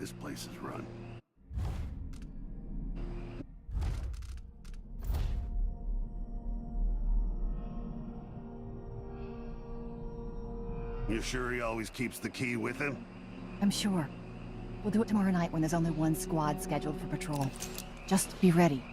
this place is run. You sure he always keeps the key with him? I'm sure. We'll do it tomorrow night when there's only one squad scheduled for patrol. Just be ready.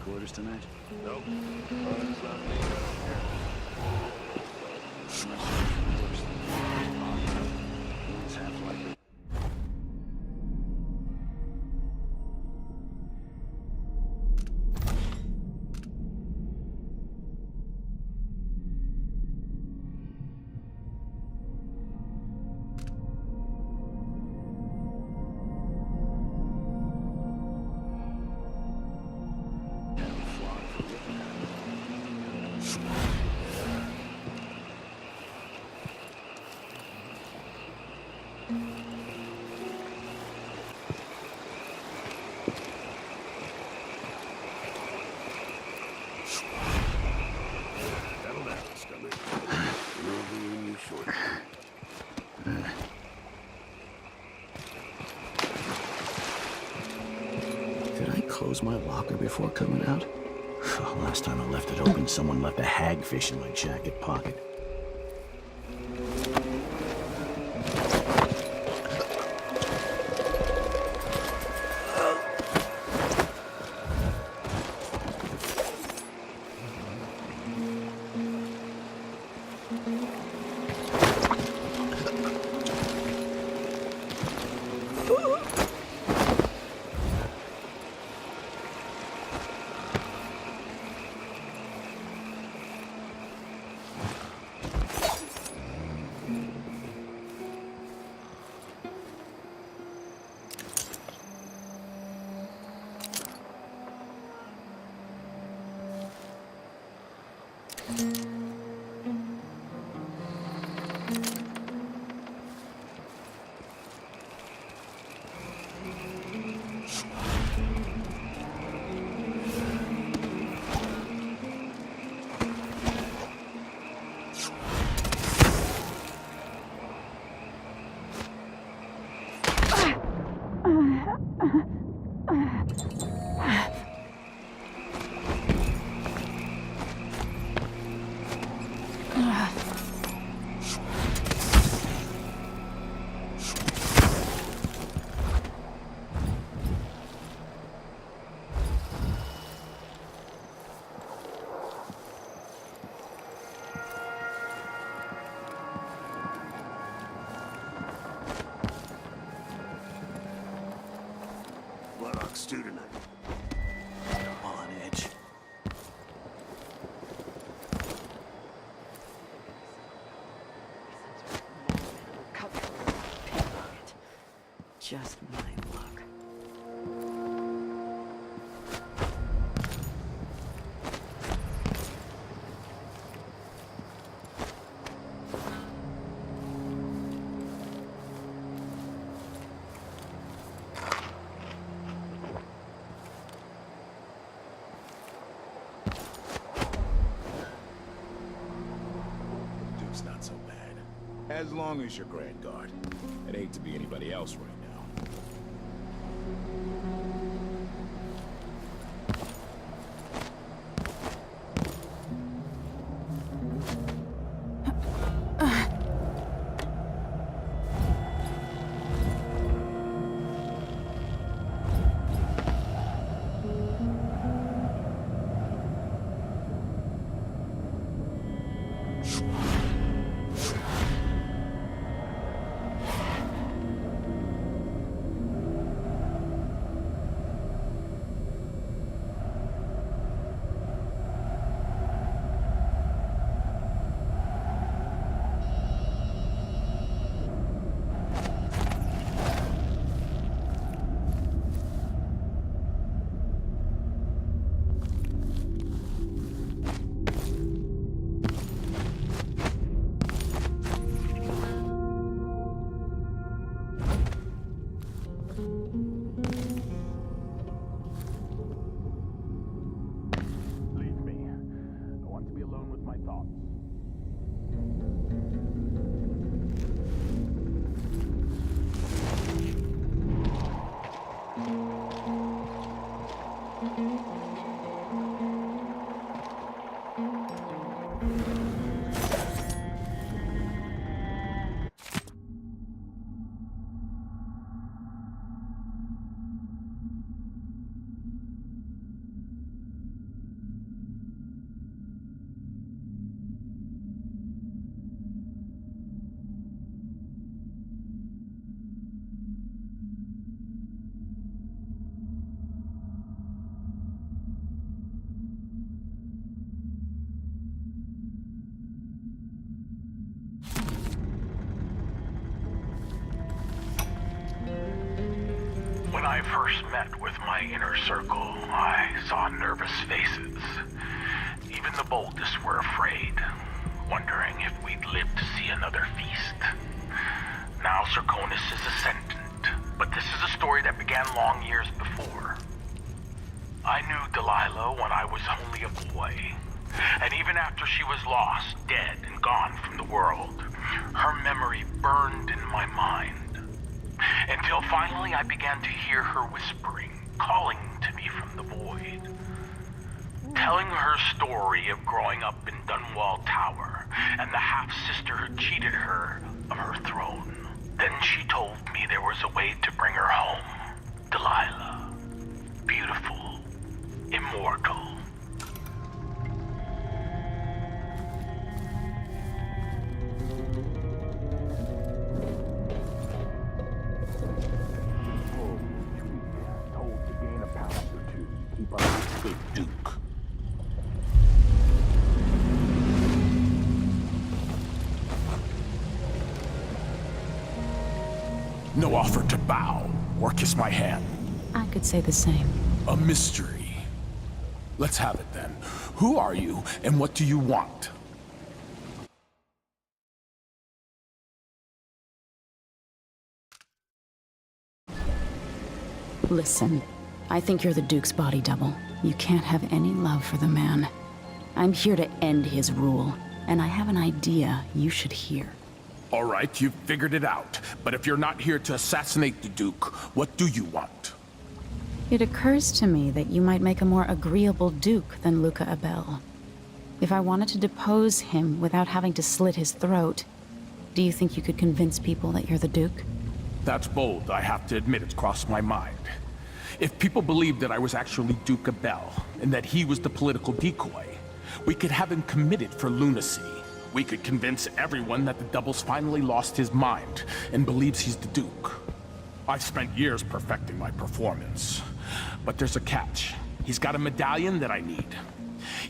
Quarters tonight? Nope. It's half likely. Did I close my locker before coming out? Last time I left it open, someone left a hagfish in my jacket pocket. Do tonight. On edge. Just my luck. Not so bad. As long as you're Grand Guard. I'd hate to be anybody else right now. I first met with my inner circle, I saw nervous faces. Even the boldest were afraid, wondering if we'd live to see another feast. Now Serkonis is ascendant, but this is a story that began long years before. I knew Delilah when I was only a boy, and even after she was lost, dead, and gone from the world, her memory burned in my mind. Until finally I began to hear her whispering, calling to me from the void. Telling her story of growing up in Dunwall Tower, and the half-sister who cheated her of her throne. Then she told me there was a way to bring her home. Delilah. Beautiful. Immortal. The Duke. No offer to bow or kiss my hand. I could say the same. A mystery. Let's have it then. Who are you and what do you want? Listen, I think you're the Duke's body double. You can't have any love for the man. I'm here to end his rule, and I have an idea you should hear. All right, you've figured it out. But if you're not here to assassinate the Duke, what do you want? It occurs to me that you might make a more agreeable Duke than Luca Abel. If I wanted to depose him without having to slit his throat, do you think you could convince people that you're the Duke? That's bold, I have to admit it's crossed my mind. If people believed that I was actually Duke Abel, and that he was the political decoy, we could have him committed for lunacy. We could convince everyone that the Double's finally lost his mind, and believes he's the Duke. I've spent years perfecting my performance. But there's a catch. He's got a medallion that I need.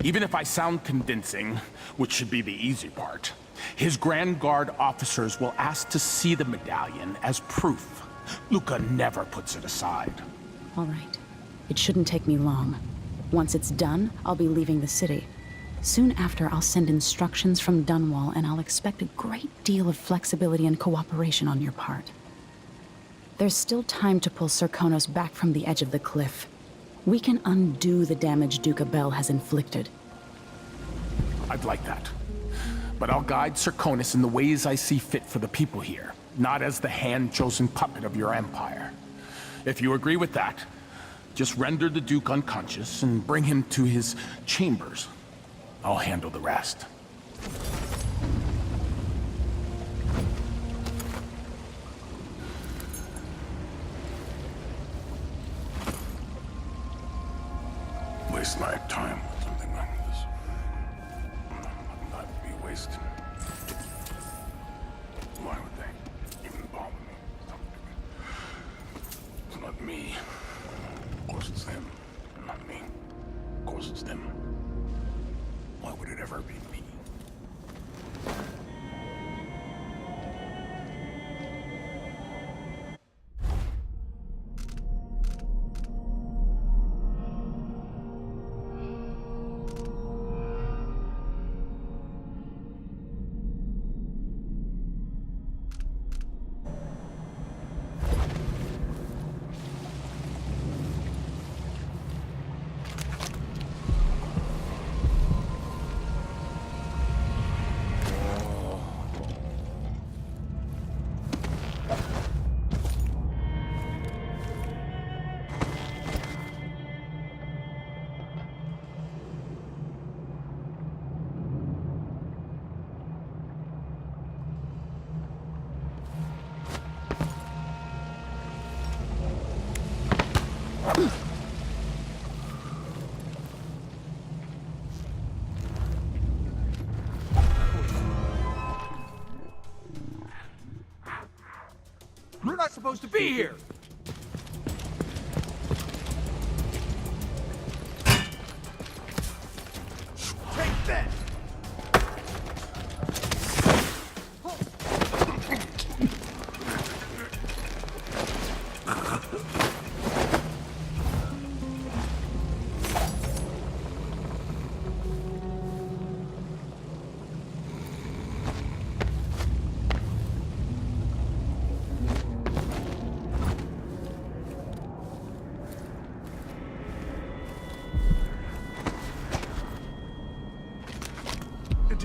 Even if I sound convincing, which should be the easy part, his Grand Guard officers will ask to see the medallion as proof. Luca never puts it aside. All right. It shouldn't take me long. Once it's done, I'll be leaving the city. Soon after, I'll send instructions from Dunwall, and I'll expect a great deal of flexibility and cooperation on your part. There's still time to pull Serkonos back from the edge of the cliff. We can undo the damage Duke Abel has inflicted. I'd like that. But I'll guide Serkonis in the ways I see fit for the people here, not as the hand-chosen puppet of your empire. If you agree with that, just render the Duke unconscious and bring him to his chambers. I'll handle the rest. Waste my time with something like this. Not be wasted. Why would they even bother me? It's not me. Of course it's them. Not me. Of course it's them. Why would it ever be me? You're not supposed to be here! Take that!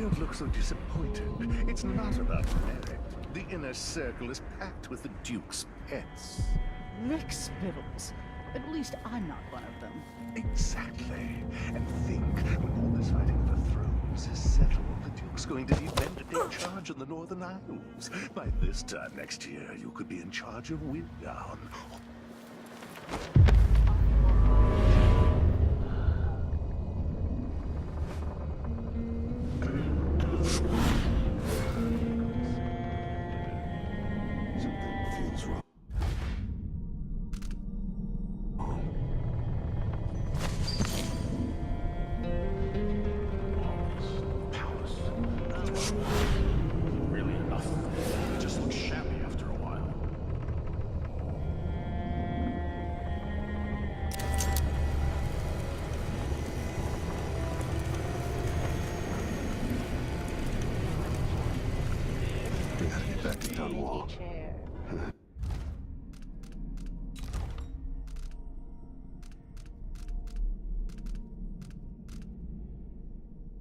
Don't look so disappointed. It's not about merit. The inner circle is packed with the Duke's pets. Rick Spittles. At least I'm not one of them. Exactly. And think, when all this fighting for thrones is settled, the Duke's going to need men to take charge in the Northern Isles. By this time next year, you could be in charge of Winddown.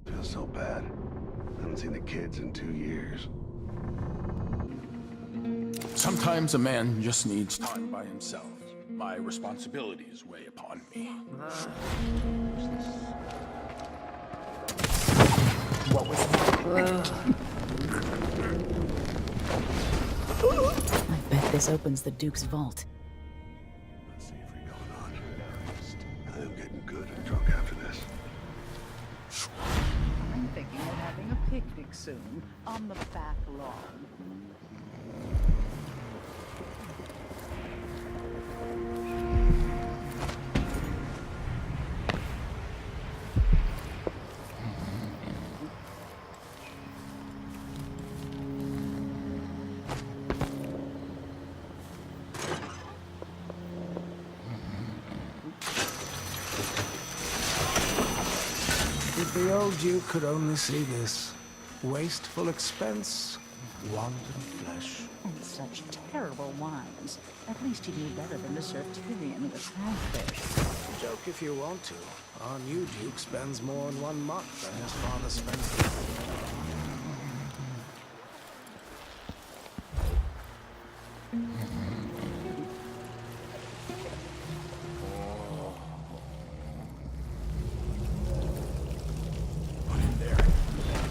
Feels so bad. I haven't seen the kids in 2 years. Sometimes a man just needs time by himself. My responsibilities weigh upon me. What was that? I bet this opens the Duke's vault. Let's see if we're going on. I'm getting good and drunk after this. I'm thinking of having a picnic soon, on the back lawn. If the old Duke could only see this. Wasteful expense, wanton flesh. And such terrible wines. At least you knew better than to serve Tyrion with hagfish. Joke if you want to. Our new Duke spends more in 1 month than his father spent.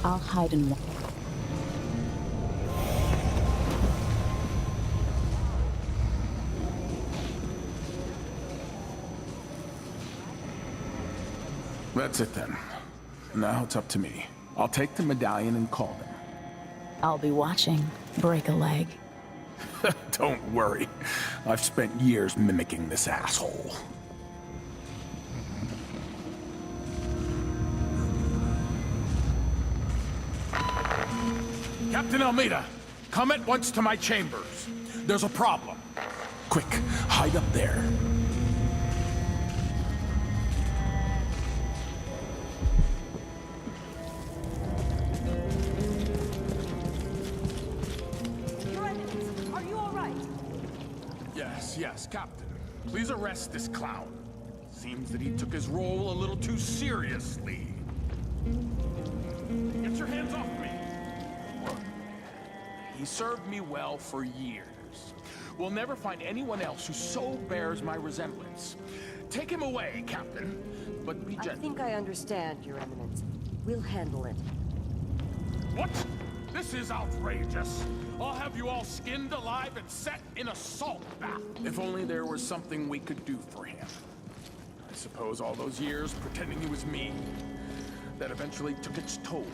I'll hide in one. That's it then. Now it's up to me. I'll take the medallion and call them. I'll be watching. Break a leg. Don't worry. I've spent years mimicking this asshole. Captain Almeida, come at once to my chambers. There's a problem. Quick, hide up there. Your enemies, are you all right? Yes, Captain. Please arrest this clown. Seems that he took his role a little too seriously. Get your hands off me! He served me well for years. We'll never find anyone else who so bears my resemblance. Take him away, Captain, but be gentle. I think I understand, Your Eminence. We'll handle it. What? This is outrageous. I'll have you all skinned alive and set in a salt bath. If only there was something we could do for him. I suppose all those years pretending he was me, that eventually took its toll.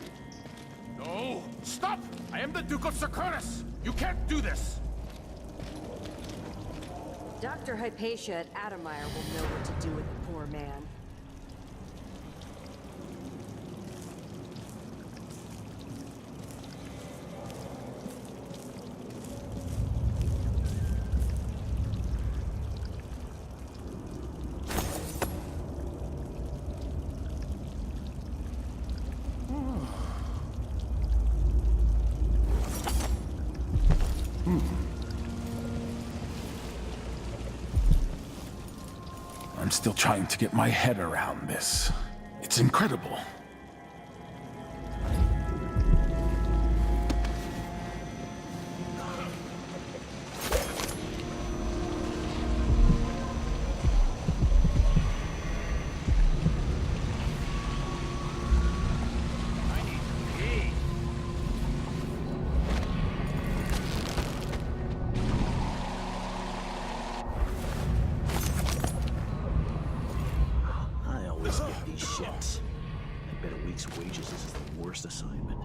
No! Stop! I am the Duke of Securus! You can't do this! Dr. Hypatia at Adamire will know what to do with the poor man. I'm still trying to get my head around this. It's incredible. get a week's wages, this is the worst assignment.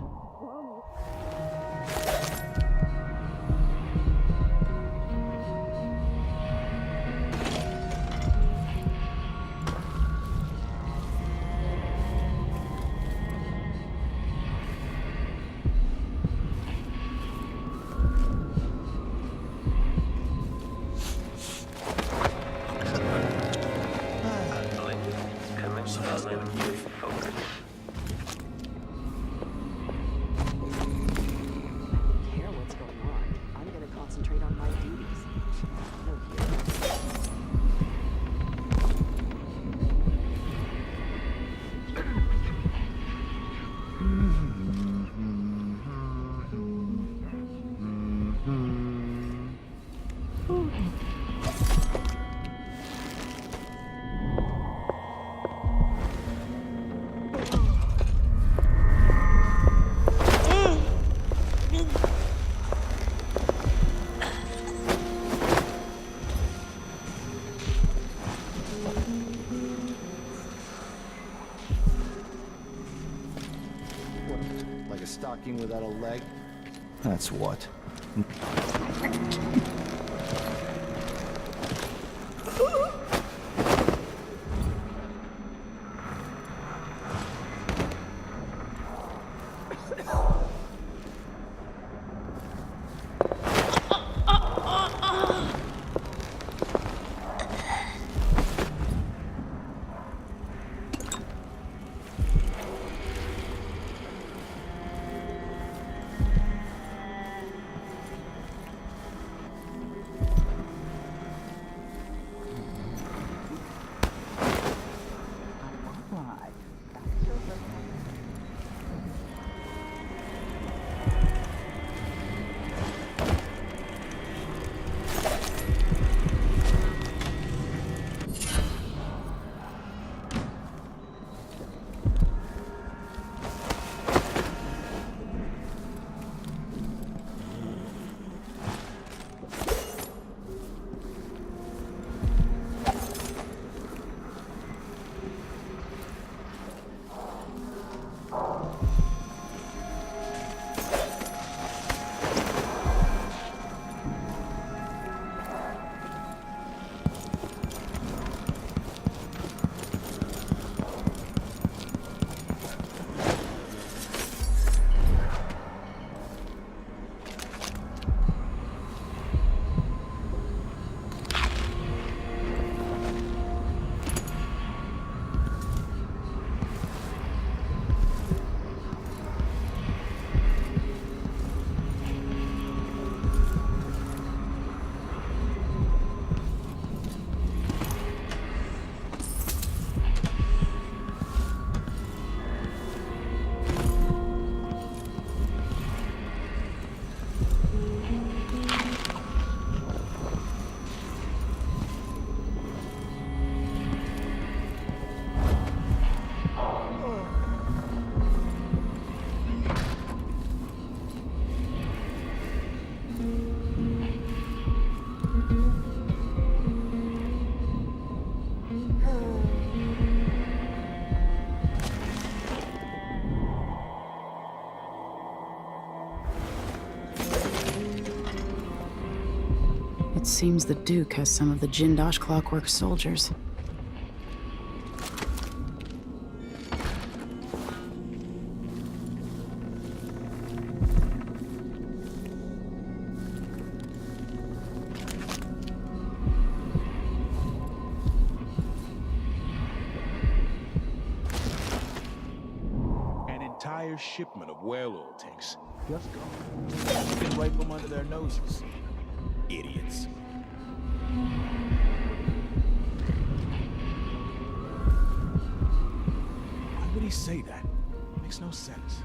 Stocking without a leg? That's what. It seems the Duke has some of the Jindosh Clockwork soldiers. An entire shipment of whale oil tanks. Just gone. Looking right from under their noses. Idiots. Why would he say that? Makes no sense.